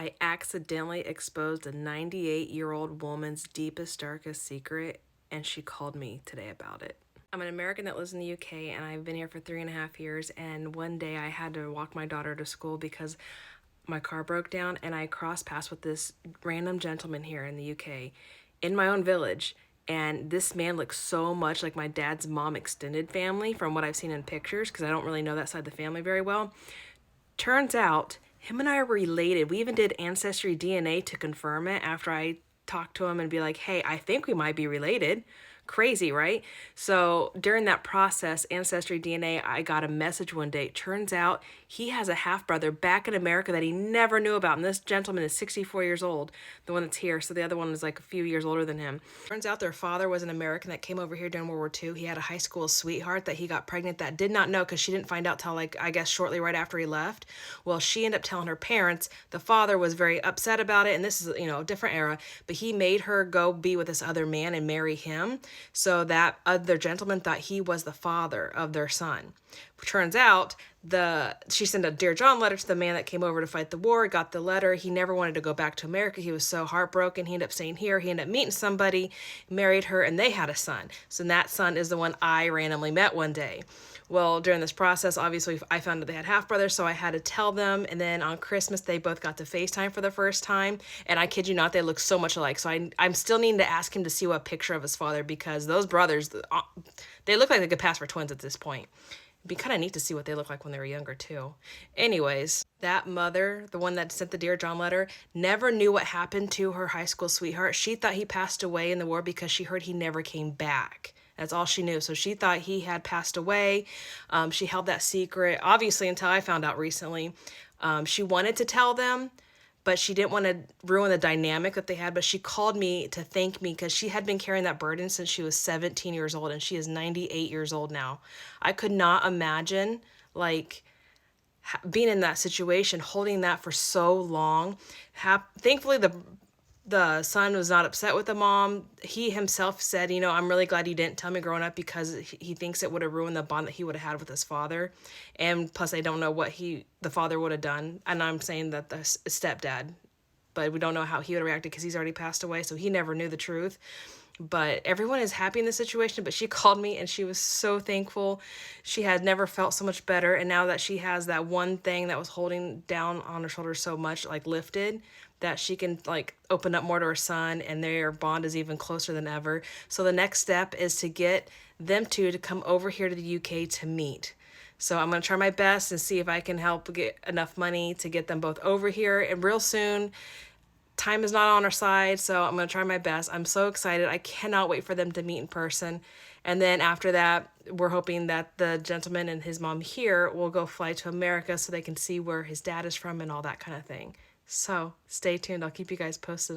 I accidentally exposed a 98-year-old woman's deepest, darkest secret, and she called me today about it. I'm an American that lives in the UK, and I've been here for 3.5 years. And one day I had to walk my daughter to school because my car broke down, and I crossed paths with this random gentleman here in the UK in my own village. And this man looks so much like my dad's mom extended family from what I've seen in pictures, because I don't really know that side of the family very well. Turns out him and I are related. We even did Ancestry DNA to confirm it after I talked to him and be like, hey, I think we might be related. Crazy, right? So during that process, Ancestry DNA, I got a message one day. Turns out he has a half brother back in America that he never knew about. And this gentleman is 64 years old, the one that's here. So the other one is like a few years older than him. Turns out their father was an American that came over here during World War II. He had a high school sweetheart that he got pregnant that did not know, because she didn't find out till, like, I guess shortly right after he left. Well, she ended up telling her parents. The father was very upset about it. And this is, a different era, but he made her go be with this other man and marry him. So that other gentleman thought he was the father of their son. Turns out she sent a Dear John letter to the man that came over to fight the war, got the letter. He never wanted to go back to America. He was so heartbroken. He ended up staying here. He ended up meeting somebody, married her, and they had a son. So that son is the one I randomly met one day. Well, during this process, obviously, I found out they had half-brothers, so I had to tell them. And then on Christmas, they both got to FaceTime for the first time. And I kid you not, they look so much alike. So I'm still needing to ask him to see what picture of his father, because those brothers, they look like they could pass for twins at this point. It'd be kind of neat to see what they look like when they were younger, too. Anyways, that mother, the one that sent the Dear John letter, never knew what happened to her high school sweetheart. She thought he passed away in the war because she heard he never came back. That's all she knew. So she thought he had passed away. She held that secret, obviously, until I found out recently. She wanted to tell them, but she didn't want to ruin the dynamic that they had. But she called me to thank me because she had been carrying that burden since she was 17 years old, and she is 98 years old now. I could not imagine, like, being in that situation, holding that for so long. Thankfully, the son was not upset with the mom. He himself said, I'm really glad you didn't tell me growing up, because he thinks it would have ruined the bond that he would have had with his father. And plus, I don't know what the father would have done. And I'm saying that the stepdad, but we don't know how he would have reacted because he's already passed away. So he never knew the truth. But everyone is happy in this situation. But she called me and she was so thankful. She had never felt so much better. And now that she has that one thing that was holding down on her shoulders so much, like, lifted, that she can, like, open up more to her son, and their bond is even closer than ever. So the next step is to get them two to come over here to the UK to meet. So I'm going to try my best and see if I can help get enough money to get them both over here. And real soon, time is not on our side, so I'm going to try my best. I'm so excited. I cannot wait for them to meet in person. And then after that, we're hoping that the gentleman and his mom here will go fly to America so they can see where his dad is from and all that kind of thing. So stay tuned. I'll keep you guys posted.